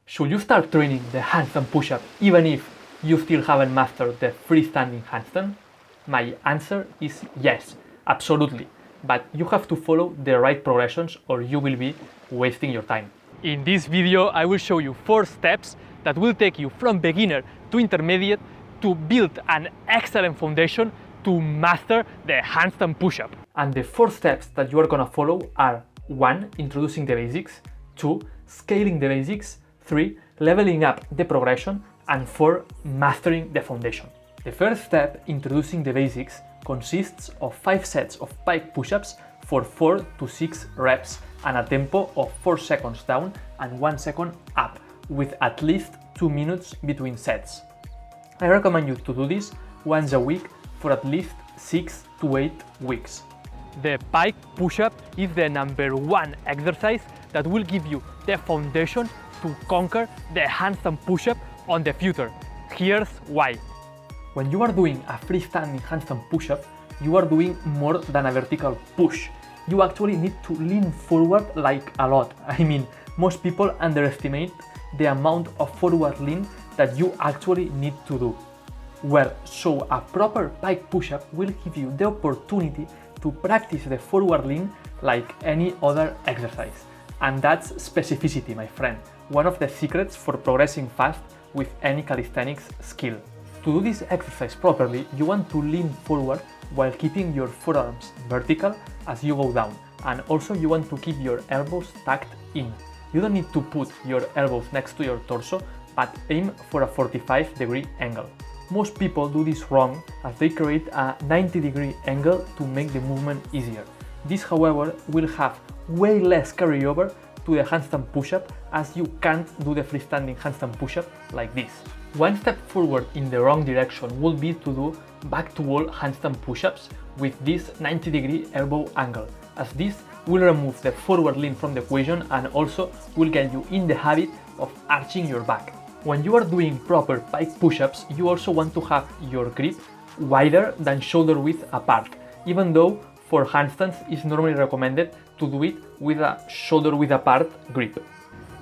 Should you start training the handstand push-up even if you still haven't mastered the freestanding handstand? My answer is yes, absolutely. But you have to follow the right progressions or you will be wasting your time. In this video, I will show you 4 steps that will take you from beginner to intermediate to build an excellent foundation to master the handstand push-up. And the 4 steps that you are gonna follow are 1. Introducing the basics, 2. Scaling the basics, 3. Leveling up the progression, and 4. Mastering the foundation. The first step, introducing the basics, consists of 5 sets of pike push-ups for 4 to 6 reps and a tempo of 4 seconds down and 1 second up, with at least 2 minutes between sets. I recommend you to do this once a week for at least 6 to 8 weeks. The pike push-up is the #1 exercise that will give you the foundation to conquer the handstand push-up on the future. Here's why. When you are doing a freestanding handstand push-up, you are doing more than a vertical push. You actually need to lean forward like a lot. I mean, most people underestimate the amount of forward lean that you actually need to do. So a proper pike push-up will give you the opportunity to practice the forward lean like any other exercise. And that's specificity, my friend. One of the secrets for progressing fast with any calisthenics skill. To do this exercise properly, you want to lean forward while keeping your forearms vertical as you go down, and also you want to keep your elbows tucked in. You don't need to put your elbows next to your torso, but aim for a 45-degree angle. Most people do this wrong as they create a 90-degree angle to make the movement easier. This, however, will have way less carryover to the handstand push-up as you can't do the freestanding handstand push-up like this. One step forward in the wrong direction would be to do back-to-wall handstand push-ups with this 90-degree elbow angle, as this will remove the forward lean from the equation and also will get you in the habit of arching your back. When you are doing proper pike push-ups, you also want to have your grip wider than shoulder width apart, even though for handstands it's normally recommended to do it with a shoulder width apart grip.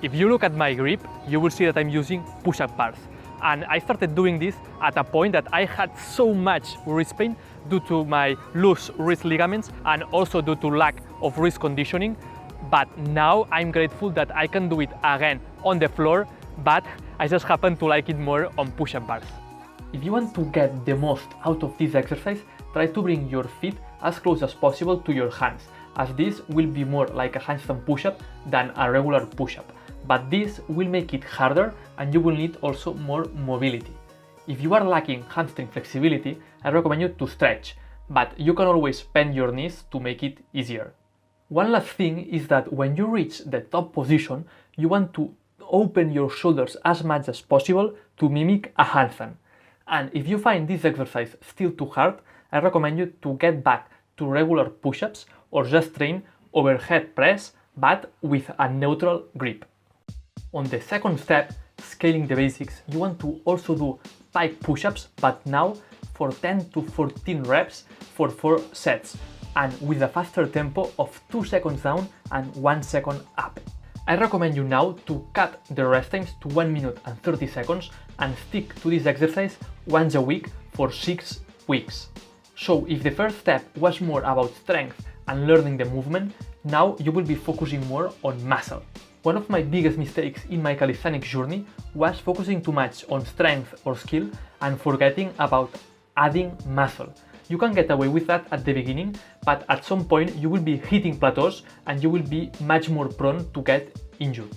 If you look at my grip, you will see that I'm using push-up bars. And I started doing this at a point that I had so much wrist pain due to my loose wrist ligaments and also due to lack of wrist conditioning. But now I'm grateful that I can do it again on the floor, but I just happen to like it more on push-up bars. If you want to get the most out of this exercise, try to bring your feet as close as possible to your hands, as this will be more like a handstand push-up than a regular push-up. But this will make it harder and you will need also more mobility. If you are lacking hamstring flexibility, I recommend you to stretch, but you can always bend your knees to make it easier. One last thing is that when you reach the top position, you want to open your shoulders as much as possible to mimic a handstand. And if you find this exercise still too hard, I recommend you to get back to regular push-ups or just train overhead press, but with a neutral grip. On the second step, scaling the basics, you want to also do pike push-ups, but now for 10 to 14 reps for 4 sets, and with a faster tempo of 2 seconds down and 1 second up. I recommend you now to cut the rest times to 1 minute and 30 seconds and stick to this exercise once a week for 6 weeks. So if the first step was more about strength and learning the movement, now you will be focusing more on muscle. One of my biggest mistakes in my calisthenics journey was focusing too much on strength or skill and forgetting about adding muscle. You can get away with that at the beginning, but at some point you will be hitting plateaus and you will be much more prone to get injured.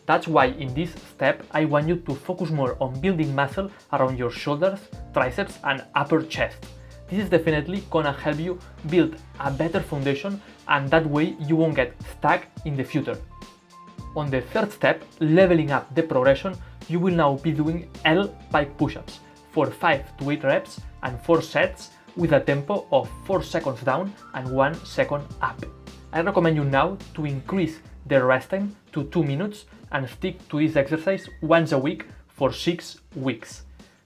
That's why in this step I want you to focus more on building muscle around your shoulders, triceps and upper chest. This is definitely gonna help you build a better foundation, and that way you won't get stuck in the future. On the third step, leveling up the progression, you will now be doing L pike push-ups for 5 to 8 reps and 4 sets with a tempo of 4 seconds down and 1 second up. I recommend you now to increase the rest time to 2 minutes and stick to this exercise once a week for 6 weeks.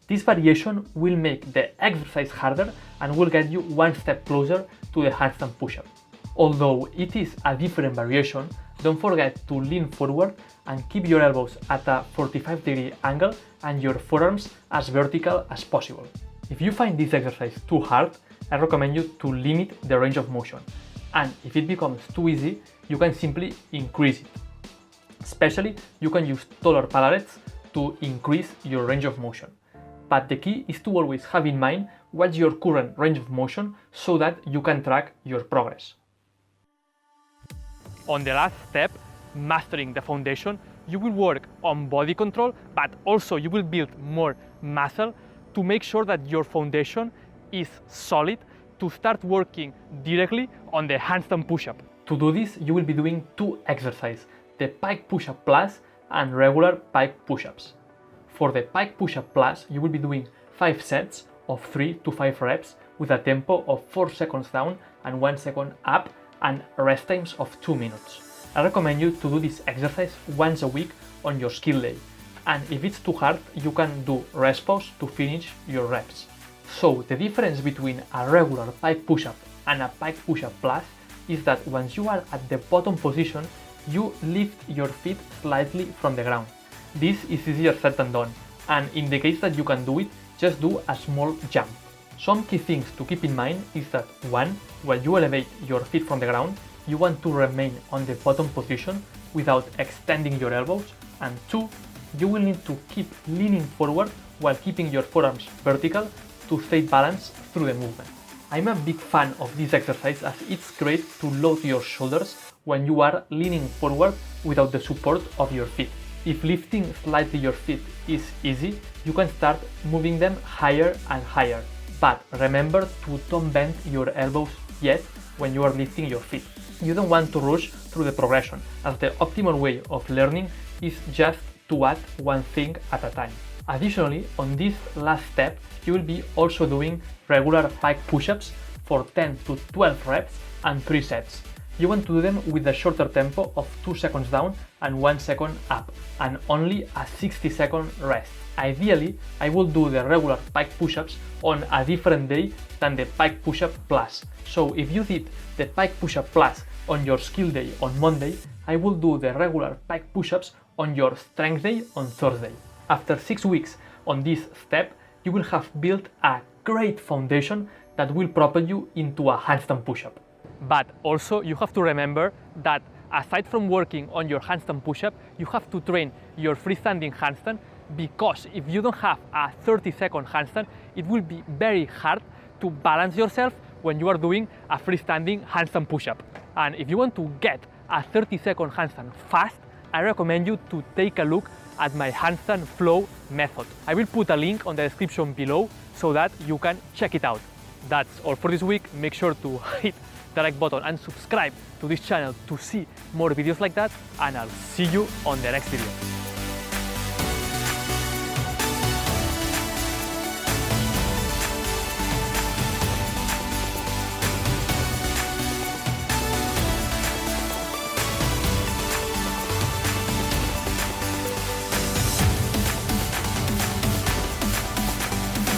This variation will make the exercise harder and will get you one step closer to the handstand push-up. Although it is a different variation, Don't forget to lean forward and keep your elbows at a 45-degree angle and your forearms as vertical as possible. If you find this exercise too hard, I recommend you to limit the range of motion. And if it becomes too easy, you can simply increase it. Especially, you can use taller parallels to increase your range of motion. But the key is to always have in mind what's your current range of motion so that you can track your progress. On the last step, mastering the foundation, you will work on body control, but also you will build more muscle to make sure that your foundation is solid to start working directly on the handstand push-up. To do this, you will be doing two exercises, the pike push-up plus and regular pike push-ups. For the pike push-up plus, you will be doing 5 sets of 3 to 5 reps with a tempo of 4 seconds down and 1 second up and rest times of 2 minutes. I recommend you to do this exercise once a week on your skill day, and if it's too hard, you can do rest pause to finish your reps. So the difference between a regular pike push-up and a pike push-up plus is that once you are at the bottom position, you lift your feet slightly from the ground. This is easier said than done, and in the case that you can do it, just do a small jump. Some key things to keep in mind is that 1. While you elevate your feet from the ground, you want to remain on the bottom position without extending your elbows, and 2. You will need to keep leaning forward while keeping your forearms vertical to stay balanced through the movement. I'm a big fan of this exercise as it's great to load your shoulders when you are leaning forward without the support of your feet. If lifting slightly your feet is easy, you can start moving them higher and higher. But remember to don't bend your elbows yet when you are lifting your feet. You don't want to rush through the progression, as the optimal way of learning is just to add one thing at a time. Additionally, on this last step, you will be also doing regular pike push-ups for 10 to 12 reps and 3 sets. You want to do them with a shorter tempo of 2 seconds down and 1 second up, and only a 60-second rest. Ideally, I will do the regular pike push-ups on a different day than the pike push-up plus. So if you did the pike push-up plus on your skill day on Monday, I will do the regular pike push-ups on your strength day on Thursday. After 6 weeks on this step, you will have built a great foundation that will propel you into a handstand push-up. But also you have to remember that aside from working on your handstand push-up, you have to train your freestanding handstand, because if you don't have a 30-second handstand, it will be very hard to balance yourself when you are doing a freestanding handstand push-up. And if you want to get a 30-second handstand fast, I recommend you to take a look at my handstand flow method. I will put a link on the description below so that you can check it out. That's all for this week. Make sure to hit the like button and subscribe to this channel to see more videos like that, and I'll see you on the next video.